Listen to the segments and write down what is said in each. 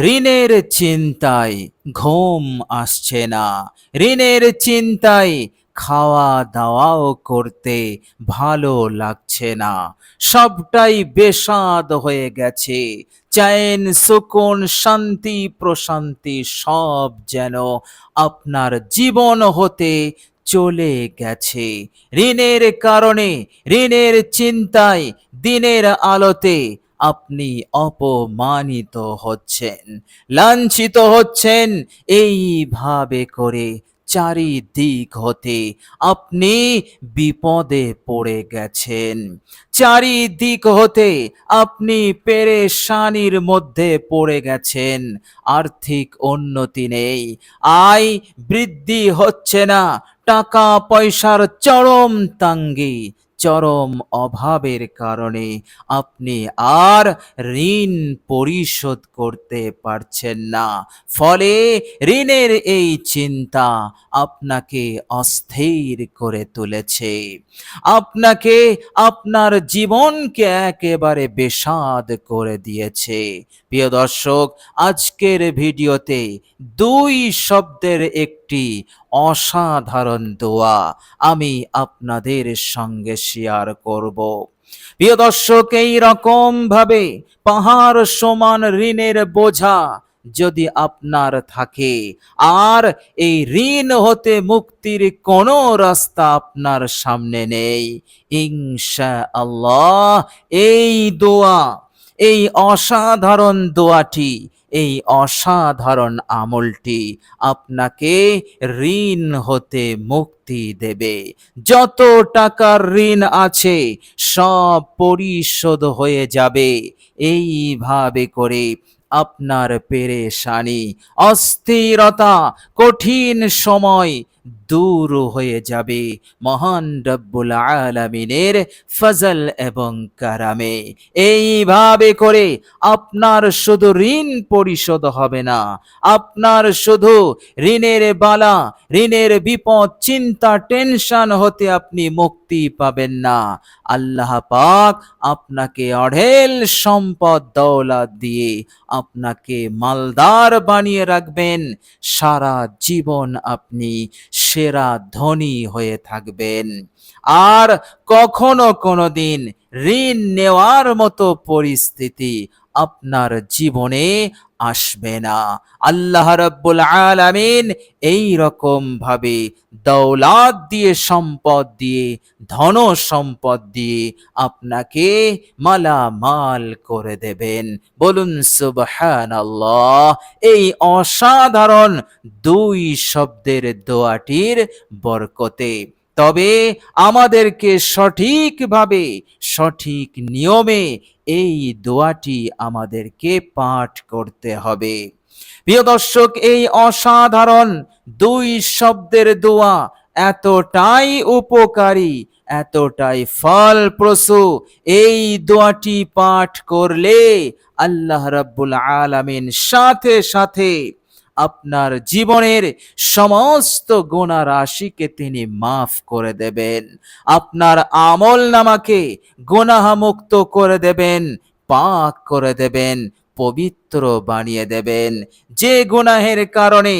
ঋণের চিন্তায় ঘুম আসছে না, ঋণের চিন্তায় খাওয়া দাওয়াও করতে ভালো লাগছে না, সবটাই বেস্বাদ হয়ে গেছে। চैन সুকুন শান্তি প্রশান্তি সব যেন আপনার জীবন হতে চলে গেছে। ঋণের কারণে, ঋণের চিন্তায় দিনের আলোতে আপনি অপমানিত হচ্ছেন, লাঞ্ছিত হচ্ছেন। এইভাবে করে চারিদিক হতে আপনি বিপদে পড়ে গেছেন, চারিদিক হতে আপনি পেরেশানির মধ্যে পড়ে গেছেন। আর্থিক উন্নতি নেই, আয় বৃদ্ধি হচ্ছে না, টাকা পয়সার চরম তাঙ্গি, চরম অভাবের কারণে আপনি আর ঋণ পরিশোধ করতে পারছেন না। ফলে ঋণের এই চিন্তা আপনাকে অস্থির করে তুলেছে, আপনাকে, আপনার জীবনকে একেবারে বেস্বাদ করে দিয়েছে। প্রিয় দর্শক, আজকের ভিডিওতে দুই শব্দের একটি অসাধারণ দোয়া আমি আপনাদের সঙ্গে শেয়ার করব। প্রিয় দর্শক, এই রকম ভাবে পাহাড় সমান ঋণের বোঝা যদি আপনার থাকে আর এই ঋণ হতে মুক্তির কোনো রাস্তা আপনার সামনে নেই, ইনশাআল্লাহ এই দোয়া, এই অসাধারণ দোয়াটি, এই অসাধারণ আমলটি আপনাকে ঋণ হতে মুক্তি দেবে। যত টাকার ঋণ আছে সব পরিশোধ হয়ে যাবে। এইভাবে করে আপনার পেরেশানি, অস্থিরতা, কঠিন সময় দূর হয়ে যাবে মহান রব্বুল আলামিনের ফজল এবং কারামে। এইভাবে করে আপনার শুধু ঋণ পরিশোধ হবে না, আপনার শুধু ঋণের বালা, ঋণের বিপদ, চিন্তা, টেনশন হতে আপনি মুক্তি পাবেন না, আল্লাহ পাক আপনাকে অঢেল সম্পদ দৌলত দিয়ে আপনাকে মালদার বানিয়ে রাখবেন। সারা জীবন আপনি সেরা ধনী হয়ে থাকবেন, আর কখনো কোনোদিন ঋণ নেওয়ার মতো পরিস্থিতি আপনার জীবনে আসবে না। আল্লাহ রাব্বুল আলামিন এই রকম ভাবে দৌলত দিয়ে, সম্পদ দিয়ে, ধন সম্পদ দিয়ে আপনাকে মালামাল করে দেবেন। বলুন সুবহানাল্লাহ। এই অসাধারণ দুই শব্দের দোয়াটির বরকতে। তবে আমাদেরকে সঠিকভাবে, সঠিক নিয়মে এই দোয়াটি আমাদেরকে পাঠ করতে হবে। প্রিয় দর্শক, এই অসাধারণ দুই শব্দের দোয়া এতটাই উপকারী, এতটাই ফলপ্রসূ, এই দোয়াটি পাঠ করলে আল্লাহ রাব্বুল আলামিন সাথে সাথে আপনার জীবনের সমস্ত গুনাহ রাশিকে তিনি মাফ করে দেবেন, আপনার আমল নামাকে গুনাহ মুক্ত করে দেবেন, পাক করে দেবেন, পবিত্র বানিয়ে দেবেন। যে গুনাহের কারণে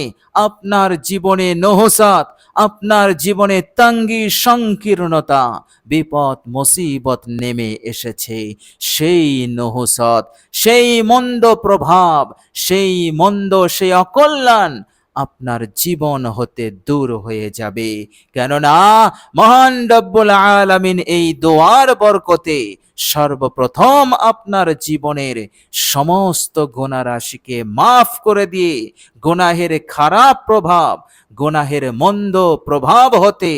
আপনার জীবনে নহসাত, আপনার জীবনে তঙ্গি সংকীর্ণতা, বিপদ মুসিবত নেমে এসেছে, সেই নহসাত, সেই মন্দ প্রভাব, সেই মন্দ, সেই অকল্যাণ আপনার জীবন হতে দূর হয়ে যাবে। কেননা মহান রব্বুল আলামিন এই দোয়ার বরকতে সর্বপ্রথম আপনার জীবনের সমস্ত গুনাহ রাশিকে মাফ করে দিয়ে গুনাহের খারাপ প্রভাব, গুনাহের মন্দ প্রভাব হতে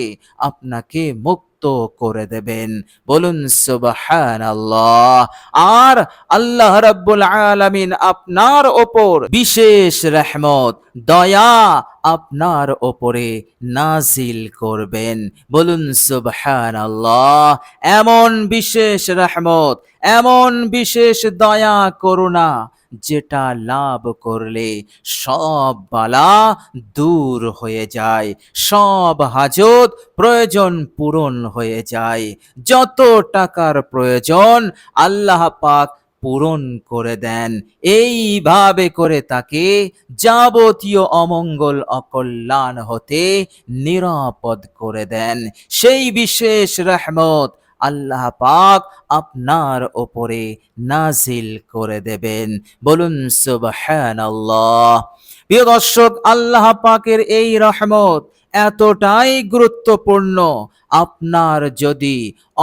আপনাকে মুক্ত করে দেবেন। বলুন সুবহানাল্লাহ। আর আল্লাহ রাব্বুল আলামিন আপনার ওপর বিশেষ রহমত, দয়া আপনার ওপরে নাজিল করবেন। বলুন সুবহানাল্লাহ। এমন বিশেষ রহমত, এমন বিশেষ দয়া, করুণা, যেটা লাভ করলে সব বালা দূর হয়ে যায়, সব হাজত প্রয়োজন পূরণ হয়ে যায়। যত টাকার প্রয়োজন আল্লাহ পাক পূরণ করে দেন। এইভাবে করে তাকে যাবতীয় অমঙ্গল অকল্যাণ হতে নিরাপদ করে দেন। সেই বিশেষ রহমত আল্লাহ পাক আপনার ওপরে নাজিল করে দেবেন। বলুন সুবহানাল্লাহ। প্রিয় দর্শক, আল্লাহ পাকের এই রহমত এতটাই গুরুত্বপূর্ণ, আপনার যদি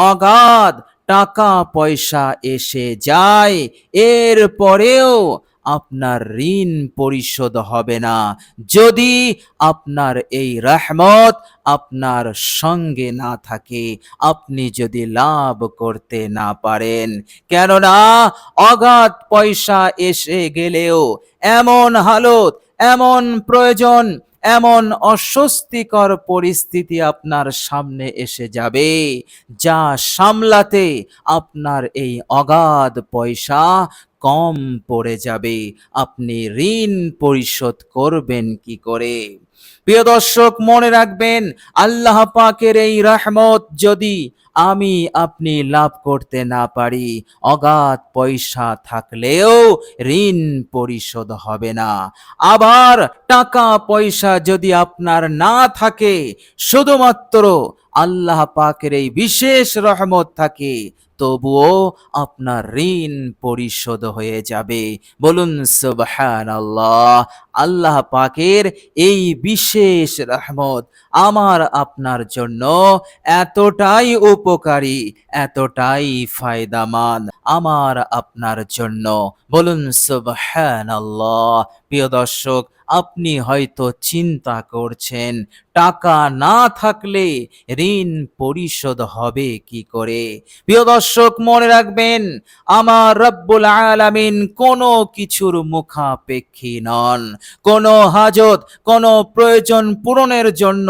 অগাধ টাকা পয়সা এসে যায়, এর পরেও আপনার ঋণ পরিশোধ হবে না, যদি আপনার এই রহমত আপনার সঙ্গে না থাকে, আপনি যদি লাভ করতে না পারেন। কেননা অগাধ পয়সা এসে গেলেও এমন হালত, এমন প্রয়োজন, এমন অস্বস্তিকর পরিস্থিতি আপনার সামনে এসে যাবে, যা সামলাতে আপনার এই অগাধ পয়সা কম পড়ে যাবে। আপনি ঋণ পরিশোধ করবেন কি করে? প্রিয় দর্শক, মনে রাখবেন, আল্লাহ পাকের এই রহমত যদি আমি আপনি লাভ করতে না পারি, অগাধ পয়সা থাকলেও ঋণ পরিশোধ হবে না। আবার টাকা পয়সা যদি আপনার না থাকে, শুধুমাত্র আল্লাহ পাকের এই বিশেষ রহমত থাকে, তবুও আপনার ঋণ পরিশোধ হয়ে যাবে। বলুন সুবহানাল্লাহ। আল্লাহ পাকের এই বিশেষ রহমত আমার আপনার জন্য এতটাই উপকারী, এতটাই ফায়দামান আমার আপনার জন্য। বলুন সুবহানাল্লাহ। প্রিয় দর্শক, আপনি হয়তো চিন্তা করছেন, টাকা না থাকলে ঋণ পরিশোধ হবে কি করে? প্রিয় দর্শক, মনে রাখবেন, আমার রব্বুল আলামিন কোনো কিছুর মুখাপেক্ষী নন। কোনো হাজত, কোনো প্রয়োজন পূরণের জন্য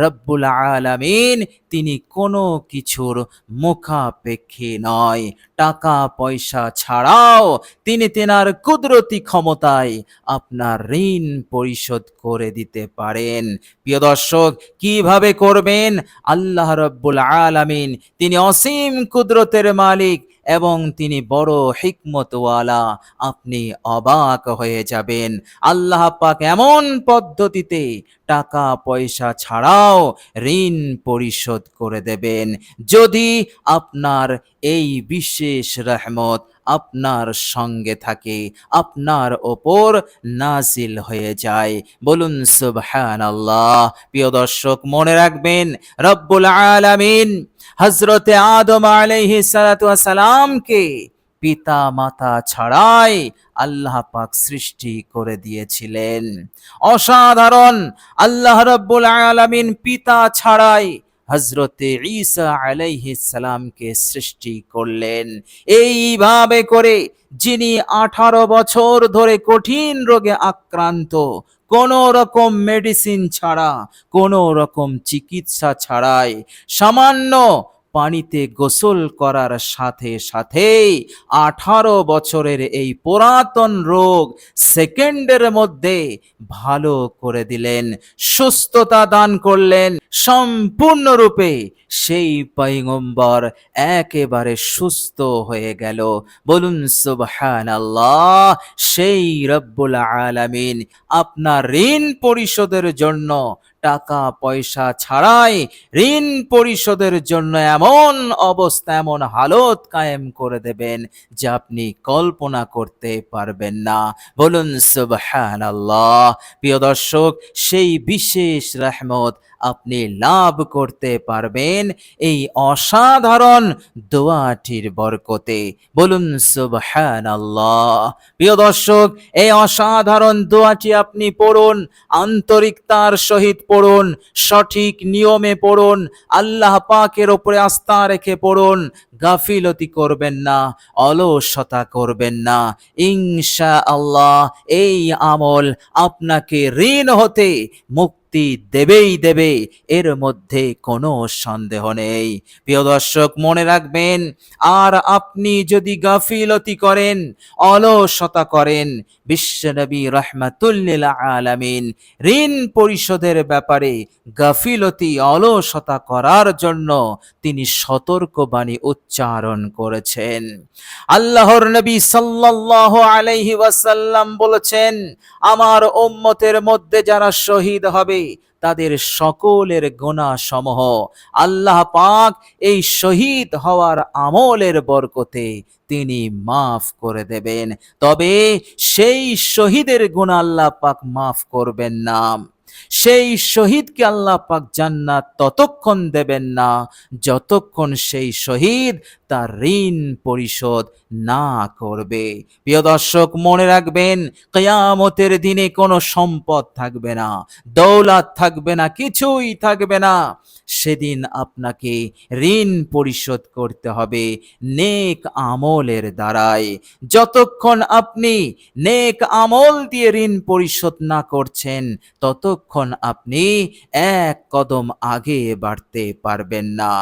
রব্বুল আলামিন তিনি কোনো কিছুর মুখাপেক্ষী নয়। টাকা পয়সা ছাড়াও তিনি তেনার কুদরতি ক্ষমতায় আপনার ঋণ পরিশোধ করে দিতে পারেন। প্রিয় দর্শক, কিভাবে করবেন? আল্লাহ রব্বুল আলামিন তিনি অসীম কুদরতের মালিক এবং তিনি বড় হিকমতওয়ালা। আপনি অবাক হয়ে যাবেন, আল্লাহ পাক এমন পদ্ধতিতে টাকা পয়সা ছাড়াও ঋণ পরিশোধ করে দেবেন, যদি আপনার এই বিশেষ রহমত আপনার সঙ্গে থাকে, আপনার ওপর নাজিল হয়ে যায়। বলুন সুবহানাল্লাহ। প্রিয় দর্শক, মনে রাখবেন, রব্বুল আলামিন হযরতে আদম আলাইহিস সালাতু ওয়াস সালামকে পিতা মাতা ছাড়াই আল্লাহ পাক সৃষ্টি করে দিয়েছিলেন। অসাধারণ, আল্লাহ রাব্বুল আলামিন পিতা ছাড়াই হযরতে ঈসা আলাইহিস সালামকে সৃষ্টি করলেন। এইভাবে করে যিনি 18 বছর ধরে কঠিন রোগে আক্রান্ত, কোন রকম মেডিসিন ছাড়া, কোন রকম চিকিৎসা ছাড়াই, সামান্য পানিতে গোসল করার সাথে সাথেই 18 বছরের এই পুরাতন রোগ সেকেন্ডের মধ্যে ভালো করে দিলেন, সুস্থতা দান করলেন সম্পূর্ণরূপে। সেই পয়গম্বর একেবারে সুস্থ হয়ে গেল। বলুন সুবহানাল্লাহ। সেই রব্বুল আলামিন আপনার ঋণ পরিশোধের জন্য টাকা পয়সা ছাড়াই ঋণ পরিশোধের জন্য এমন অবস্থা, এমন হালত কায়েম করে দেবেন যা আপনি কল্পনা করতে পারবেন না। বলুন সুবহানাল্লাহ। প্রিয় দর্শক, সেই বিশেষ রহমত আপনি লাভ করতে পারবেন এই অসাধারণ দোয়াটির বরকতে। বলুন সুবহানাল্লাহ। প্রিয় দর্শক, এই অসাধারণ দোয়াটি আপনি পড়ুন, আন্তরিকতার সহিত পড়ুন, সঠিক নিয়মে পড়ুন, আল্লাহ পাকের ওপরে আস্থা রেখে পড়ুন, গাফিলতি করবেন না, অলসতা করবেন না। ইনশাআল্লাহ এই আমল আপনাকে ঋণ হতে মুক্ত মুক্তি দেবেই দেবে, এর মধ্যে কোনো সন্দেহ নেই। প্রিয় দর্শক, মনে রাখবেন, আর আপনি যদি গাফিলতি করেন, অলসতা করেন, বিশ্বনবী রাহমাতুল্লিল আলামিন ঋণ পরিশোধের ব্যাপারে গাফিলতি অলসতা করার জন্য তিনি সতর্কবাণী উচ্চারণ করেছেন। আল্লাহর নবী সাল্লাল্লাহু আলাইহি ওয়াসাল্লাম বলেছেন, আমার উম্মতের মধ্যে যারা শহীদ হবে তাদের সকলের গুনাহ সমূহ আল্লাহ পাক এই শহীদ হওয়ার আমলের বরকতে তিনি মাফ করে দেবেন। তবে সেই শহীদের গুনাহ আল্লাহ পাক মাফ করবেন না, সেই শহীদকে আল্লাহ পাক জান্নাত ততক্ষণ দেবেন না যতক্ষণ সেই শহীদ তার ঋণ পরিশোধ না করবে। প্রিয় দর্শক, মনে রাখবেন, কিয়ামতের দিনে কোনো সম্পদ থাকবে না, দৌলত থাকবে না, কিছুই থাকবে না। সেদিন আপনাকে ঋণ পরিশোধ করতে হবে নেক আমলের দ্বারাই। যতক্ষণ আপনি নেক আমল দিয়ে ঋণ পরিশোধ না করছেন, ততক্ষণ আপনি এক কদম আগে বাড়তে পারবেন না।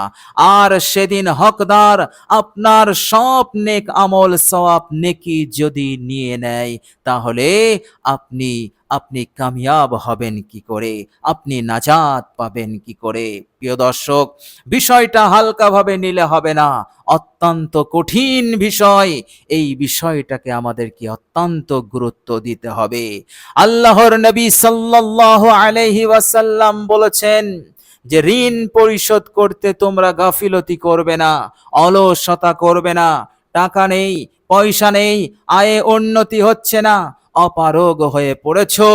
আর সেদিন হকদার আপনার সব নেক আমল সওয়াব নেকি যদি নিয়ে নেয়, তাহলে আপনি আপনি কামিয়াব হবেন কি করে, আপনি নাজাত পাবেন কি করে? প্রিয় দর্শক, বিষয়টা হালকাভাবে নিলে হবে না, অত্যন্ত কঠিন বিষয়। এই বিষয়টাকে আমাদেরকে অত্যন্ত গুরুত্ব দিতে হবে। আল্লাহর নবী সাল্লাল্লাহু আলাইহি ওয়াসাল্লাম বলেছেন যে ঋণ পরিশোধ করতে তোমরা গাফিলতি করবে না, অলসতা করবে না। টাকা নেই, পয়সা নেই, আয়ে উন্নতি হচ্ছে না, অপারগ হয়ে পড়েছো,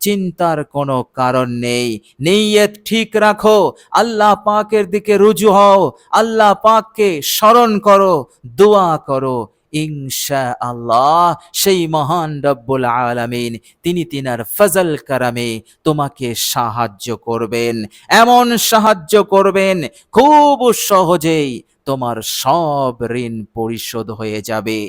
চিন্তার কোনো কারণ নেই। নিয়ত ঠিক রাখো, আল্লাহ পাকের দিকে রুজু হও, আল্লাহ পাককে স্মরণ করো, দোয়া করো। ইনশাআল্লাহ সেই মহান রব্বুল আলামিন তিনি তিনার ফজল কারামে তোমাকে সাহায্য করবেন, এমন সাহায্য করবেন খুব সহজেই তোমার সব ঋণ পরিশোধ হয়ে যাবে।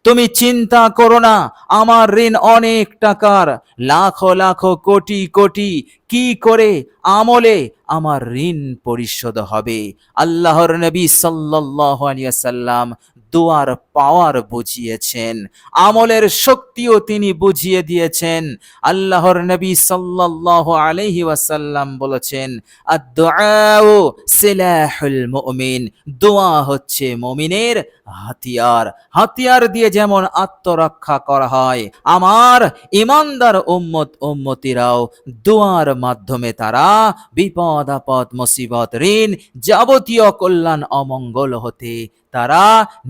তুমি চিন্তা করো না আমার ঋণ অনেক টাকার, লাখো লাখো কোটি কোটি, কি করে আমলে আমার ঋণ পরিশোধ হবে। আল্লাহর নবী সাল্লাল্লাহু আলাইহি ওয়াসাল্লাম দোয়ার পাওয়ার বুঝিয়েছেন, আমলের শক্তিও তিনি বুঝিয়ে দিয়েছেন। আল্লাহর নবী সাল্লাল্লাহু আলাইহি ওয়াসাল্লাম বলেছেন, আদ-দুআউ সিলাহুল মুমিন, দোয়া হচ্ছে মুমিনের হাতিয়ার। হাতিয়ার দিয়ে যেমন আত্মরক্ষা করা হয়, আমার ইমানদার উম্মত উম্মতিরাও দোয়ার মাধ্যমে তারা বিপদ আপদ মুসিবত ঋণ যাবতীয় কল্যাণ অমঙ্গল হতে তারা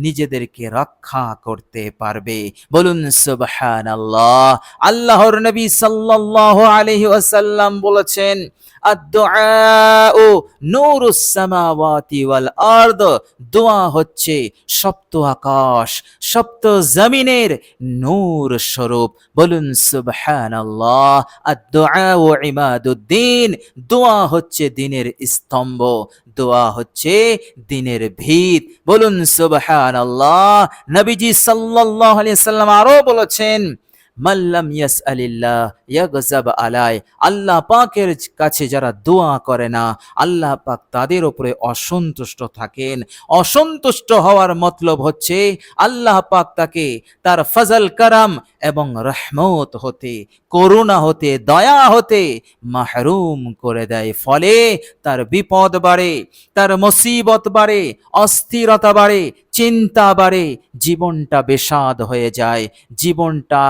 নিজেদেরকে রক্ষা করতে পারবে। বলুন সুবহানাল্লাহ। আল্লাহর নবী সাল্লাল্লাহু আলাইহি ওয়াসাল্লাম বলেছেন, আদ-দুআউ নূরুস সামাওয়াতি ওয়াল আরদ, দোয়া হচ্ছে সপ্ত আকাশ সপ্ত জমিনের নূর স্বরূপ। বলুন সুবহানাল্লাহ। আদ-দুআউ ইমাদুদ্দিন, দোয়া হচ্ছে দ্বীনের স্তম্ভ, দোয়া হচ্ছে দ্বীনের ভিত। বলুন সুবহানাল্লাহ। নবীজি সাল্লাল্লাহু আলাইহি সাল্লাম আরো বলেছেন, মাল্লাম ইয়াসআলিল্লাহ ইয়াগযাব আলাই, আল্লাহ পাকের কাছে যারা দোয়া করে না, আল্লাহ পাক তাদের উপরে অসন্তুষ্ট থাকেন। অসন্তুষ্ট হওয়ার মতলব হচ্ছে আল্লাহ পাক তাকে তার ফজল কারাম এবং রহমত হতে, করুণা হতে, দয়া হতে মাহরুম করে দেয়। ফলে তার বিপদ বাড়ে, তার মুসিবত বাড়ে, অস্থিরতা বাড়ে, চিন্তা বাড়ে, জীবনটা বেসাদ হয়ে যায়, জীবনটা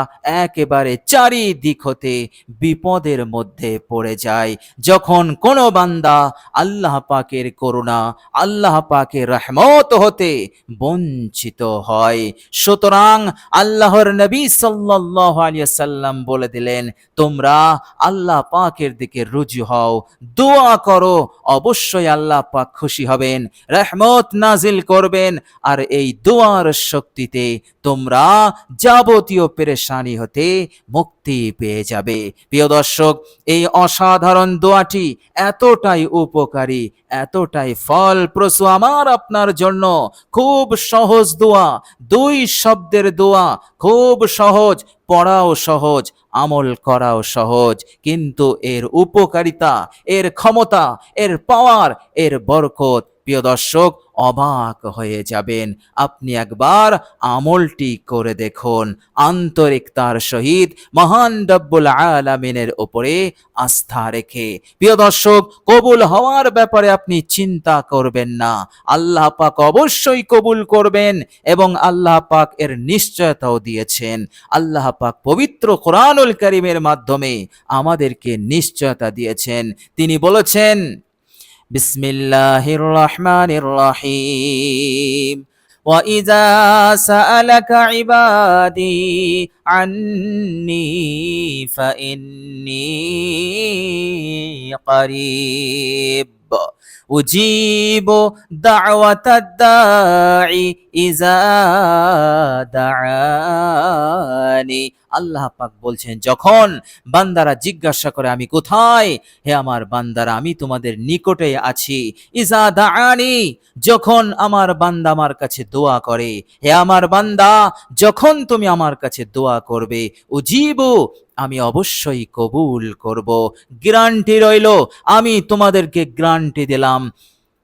একেবারে চারিদিক হতে বিপদের মধ্যে পড়ে যায়। যখন কোনো বান্দা আল্লাহ পাকের করুণা, আল্লাহ পাকের রহমত হতে বঞ্চিত হয়। সুতরাং আল্লাহর নবী সাল্লাল্লাহু আলাইহি ওয়াসাল্লাম বলে দিলেন, তোমরা আল্লাহ পাকের দিকে রুজু হও, দোয়া করো, অবশ্যই আল্লাহ পাক খুশি হবেন, রহমত নাজিল করবেন। আর এই দোয়ার শক্তিতে তোমরা যাবতীয় পেরেশানি হতে মুক্তি পেয়ে যাবে। প্রিয় দর্শক, এই অসাধারণ দোয়াটি এতটাই উপকারী, এতটাই ফলপ্রসূ আমার আপনার জন্য। খুব সহজ দোয়া, দুই শব্দের দোয়া, খুব সহজ, পড়াও সহজ, আমল করাও সহজ, কিন্তু এর উপকারিতা, এর ক্ষমতা, এর পাওয়ার, এর বরকত, প্রিয় দর্শক, অবাক হয়ে যাবেন। আপনি একবার আমলটি করে দেখুন, আন্তরিকতার সহিত মহান রব্বুল আলামিনের উপরে আস্থা রেখে। প্রিয় দর্শক, কবুল হওয়ার ব্যাপারে আপনি চিন্তা করবেন না, আল্লাহ পাক অবশ্যই কবুল করবেন এবং আল্লাহ পাক এর নিশ্চয়তাও দিয়েছেন। আল্লাহ পাক পবিত্র কোরআনুল কারীমের মাধ্যমে আমাদেরকে নিশ্চয়তা দিয়েছেন। তিনি বলেছেন, বিসমিল্লাহির রহমানির রহিম, وَإِذَا سَأَلَكَ عِبَادِي عَنِّي فَإِنِّي قَرِيبٌ أُجِيبُ دَعْوَةَ الدَّاعِ إِذَا دَعَانِ। আল্লাহ পাক বলছেন, যখন বান্দারা জিজ্ঞাসা করে আমি কোথায়, হে আমার বান্দারা আমি তোমাদের নিকটে আছি। ইজা দাআনি, যখন আমার বান্দা আমার কাছে দোয়া করে, হে আমার বান্দা যখন তুমি আমার কাছে দোয়া করবে, উজিবু, আমি অবশ্যই কবুল করব। গ্যারান্টি রইল, আমি তোমাদেরকে গ্যারান্টি দিলাম,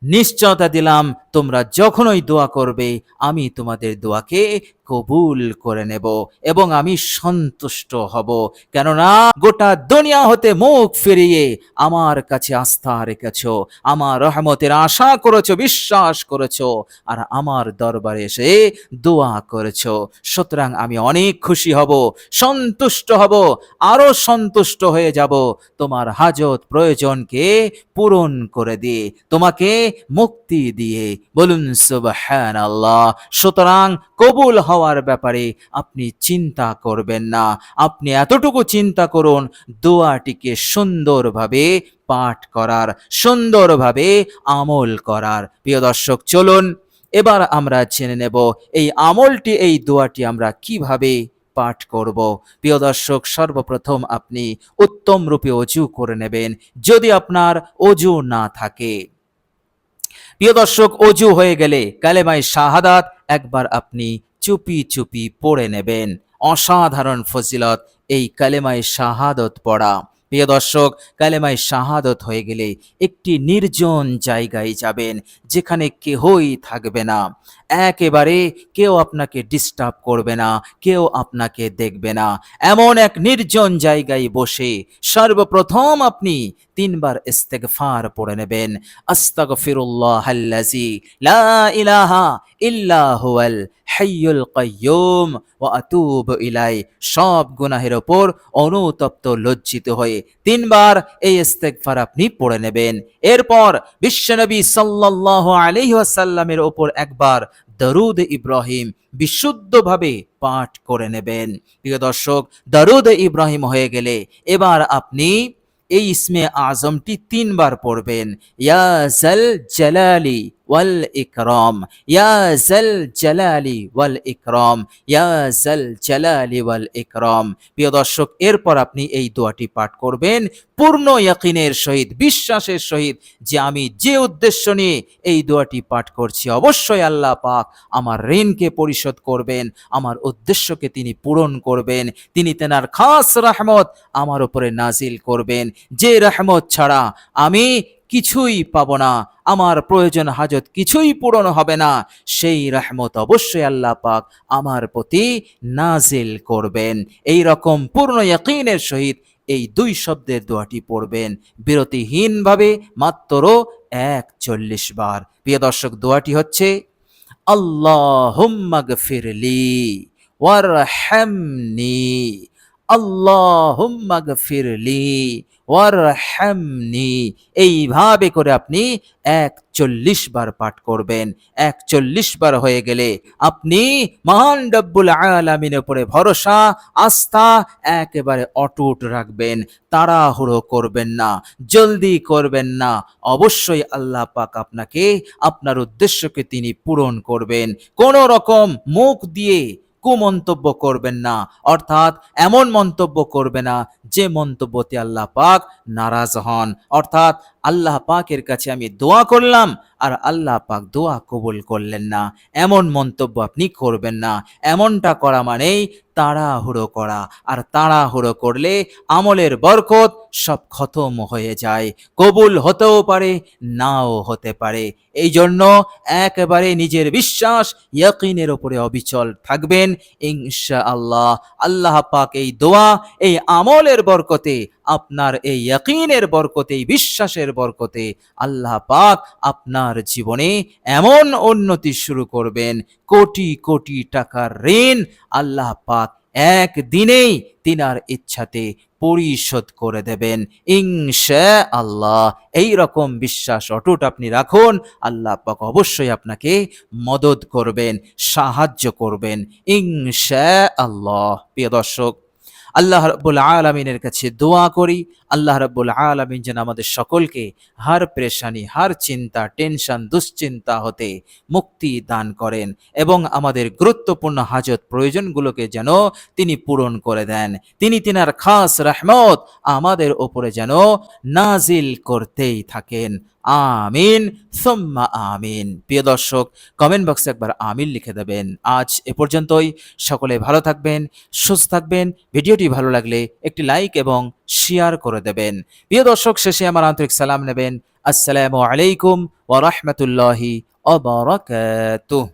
নিশ্চয়তা দিলাম, তোমরা যখনই দোয়া করবে আমি তোমাদের দোয়াকে কবুল করে নেব এবং আমি সন্তুষ্ট হব। কেননা গোটা দুনিয়া হতে মুখ ফিরিয়ে আমার কাছে আস্থা রেখেছো, আমার রহমতের আশা করেছো, বিশ্বাস করেছো, আর আমার দরবারে এসে দোয়া করেছো। সুতরাং আমি অনেক খুশি হব, সন্তুষ্ট হব, আরো সন্তুষ্ট হয়ে যাব তোমার হাজত প্রয়োজনকে পূরণ করে দিয়ে, তোমাকে মুক্তি দিয়ে। বলুন সুবহানাল্লাহ। সুতরাং কবুল হওয়ার ব্যাপারে আপনি চিন্তা করবেন না, আপনি এতটুকু চিন্তা করুন দোয়াটিকে সুন্দরভাবে পাঠ করার, সুন্দরভাবে আমল করার। প্রিয় দর্শক, চলুন এবার আমরা জেনে নেব এই আমলটি, এই দোয়াটি আমরা কিভাবে পাঠ করব। প্রিয় দর্শক, সর্বপ্রথম আপনি উত্তম রূপে ওযু করে নেবেন, যদি আপনার ওযু না থাকে। প্রিয় দর্শক, ওযু হয়ে গেলে কালেমায়ে শাহাদাত একবার আপনি চুপি চুপি পড়ে নেবেন। অসাধারণ ফজিলত এই কালেমায়ে শাহাদত পড়া। প্রিয় দর্শক, কালেমায়ে শাহাদত হয়ে গেলে একটি নির্জন জায়গায় যাবেন, যেখানে কেহই থাকবে না, একেবারে কেউ আপনাকে ডিস্টার্ব করবে না, কেউ আপনাকে দেখবে না। এমন এক নির্জন জায়গায় বসে সর্বপ্রথম আপনি 3 বার ইস্তেগফার পড়ে নেবেন। আস্তাগফিরুল্লাহাল্লাযী লা ইলাহা ইল্লা হুয়াল হাইয়ুল কাইয়্যুম ওয়া আতুবু ইলাইহি। সব গুনাহের ওপর অনুতপ্ত লজ্জিত হয়ে 3 বার এই ইস্তেগফার আপনি পড়ে নেবেন। এরপর বিশ্বনবী সাল্লাল্লাহু আলাইহি ওয়াসাল্লামের ওপর একবার দরুদ ইব্রাহিম বিশুদ্ধভাবে পাঠ করে নেবেন। প্রিয় দর্শক, দরুদ ইব্রাহিম হয়ে গেলে এবার আপনি এই ইসমে আজমটি 3 বার পড়বেন। ইয়া জাল জালালি ওয়াল ইকরাম, ইয়া জাল জালালি ওয়াল ইকরাম, ইয়া জাল জালালি ওয়াল ইকরাম। প্রিয় দর্শক, এরপর আপনি এই দোয়াটি পাঠ করবেন পূর্ণ ইয়াকিনের সহিত, বিশ্বাসের সহিত, যে আমি যে উদ্দেশ্য নিয়ে এই দোয়াটি পাঠ করছি অবশ্যই আল্লাহ পাক আমার ঋণকে পরিশোধ করবেন, আমার উদ্দেশ্যকে তিনি পূরণ করবেন, তিনি তেনার খাস রহমত আমার উপরে নাজিল করবেন, যে রহমত ছাড়া আমি কিছুই পাবো না, আমার প্রয়োজন হাজত কিছুই পূরণ হবে না, সেই রহমত অবশ্যই আল্লাহ পাক আমার প্রতি নাজিল করবেন। এই রকম পূর্ণ ইয়াকিনের সহিত এই 2 শব্দের দোয়াটি পড়বেন বিরতিহীনভাবে মাত্র 41 বার। প্রিয় দর্শক, দোয়াটি হচ্ছে আল্লাহুম্মা গফিরলি ওয়ারহামনি, আল্লাহুম্মা গফিরলি ওয়ারহামনি। এইভাবে করে আপনি 41 বার পাঠ করবেন। 41 বার হয়ে গেলে আপনি মহান রব্বুল আলামিনের উপরে ভরসা, আস্থা একেবারে অটুট রাখবেন। তাড়াহুড়ো করবেন না, জলদি করবেন না, অবশ্যই আল্লাহ পাক আপনাকে, আপনার উদ্দেশ্যকে তিনি পূরণ করবেন। কোনো রকম মুখ দিয়ে কুমন্তব্য করবেন না, অর্থাৎ এমন মন্তব্য করবে না যে মন্তব্যতে আল্লাহ পাক নারাজ হন। অর্থাৎ আল্লাহ পাকের কাছে আমি দোয়া করলাম আর আল্লাহ পাক দোয়া কবুল করলেন না, এমন মন্তব্য আপনি করবেন না। এমনটা করা মানেই তাড়াহুড়ো করা, আর তাড়াহুড়ো করলে আমলের বরকত সব খতম হয়ে যায়, কবুল হতেও পারে নাও হতে পারে। এই জন্য একেবারে নিজের বিশ্বাস ইয়াকিনের উপরে অবিচল থাকবেন ইনশাআল্লাহ। আল্লাহ পাক এই দোয়া, এই আমলের বরকতে, আপনার এই ইয়াকিনের বরকতে, এই বিশ্বাসের বরকতে আল্লাহ পাক আপনার জীবনে এমন উন্নতি শুরু করবেন, কোটি কোটি টাকার ঋণ আল্লাহ পাক একদিনেই তিনার ইচ্ছাতে পরিশোধ করে দেবেন ইনশাআল্লাহ। এই রকম বিশ্বাস অটুট আপনি রাখুন, আল্লাহ পাক অবশ্যই আপনাকে মদদ করবেন, সাহায্য করবেন ইনশাআল্লাহ। প্রিয় দর্শক, আল্লাহ রাব্বুল আলামিনের কাছে দোয়া করি, আল্লাহ রাব্বুল আলামিন যেন আমাদের সকলকে হার পেরেশানি, হার চিন্তা, টেনশন, দুশ্চিন্তা হতে মুক্তি দান করেন এবং আমাদের গুরুত্বপূর্ণ হাজত প্রয়োজনগুলোকে যেন তিনি পূরণ করে দেন। তিনি তিনার খাস রহমত আমাদের ওপরে যেন নাজিল করতেই থাকেন। আমিন সুম্মা আমিন। প্রিয় দর্শক, কমেন্ট বক্সে একবার আমিন লিখে দেবেন। আজ এ পর্যন্তই। সকলে ভালো থাকবেন, সুস্থ থাকবেন। ভিডিওটি ভালো লাগলে একটি লাইক এবং শেয়ার করে দেবেন। প্রিয় দর্শক, শেষে আমার আন্তরিক সালাম নেবেন। আসসালামু আলাইকুম ওয়া রাহমাতুল্লাহি ওয়া বারাকাতুহু।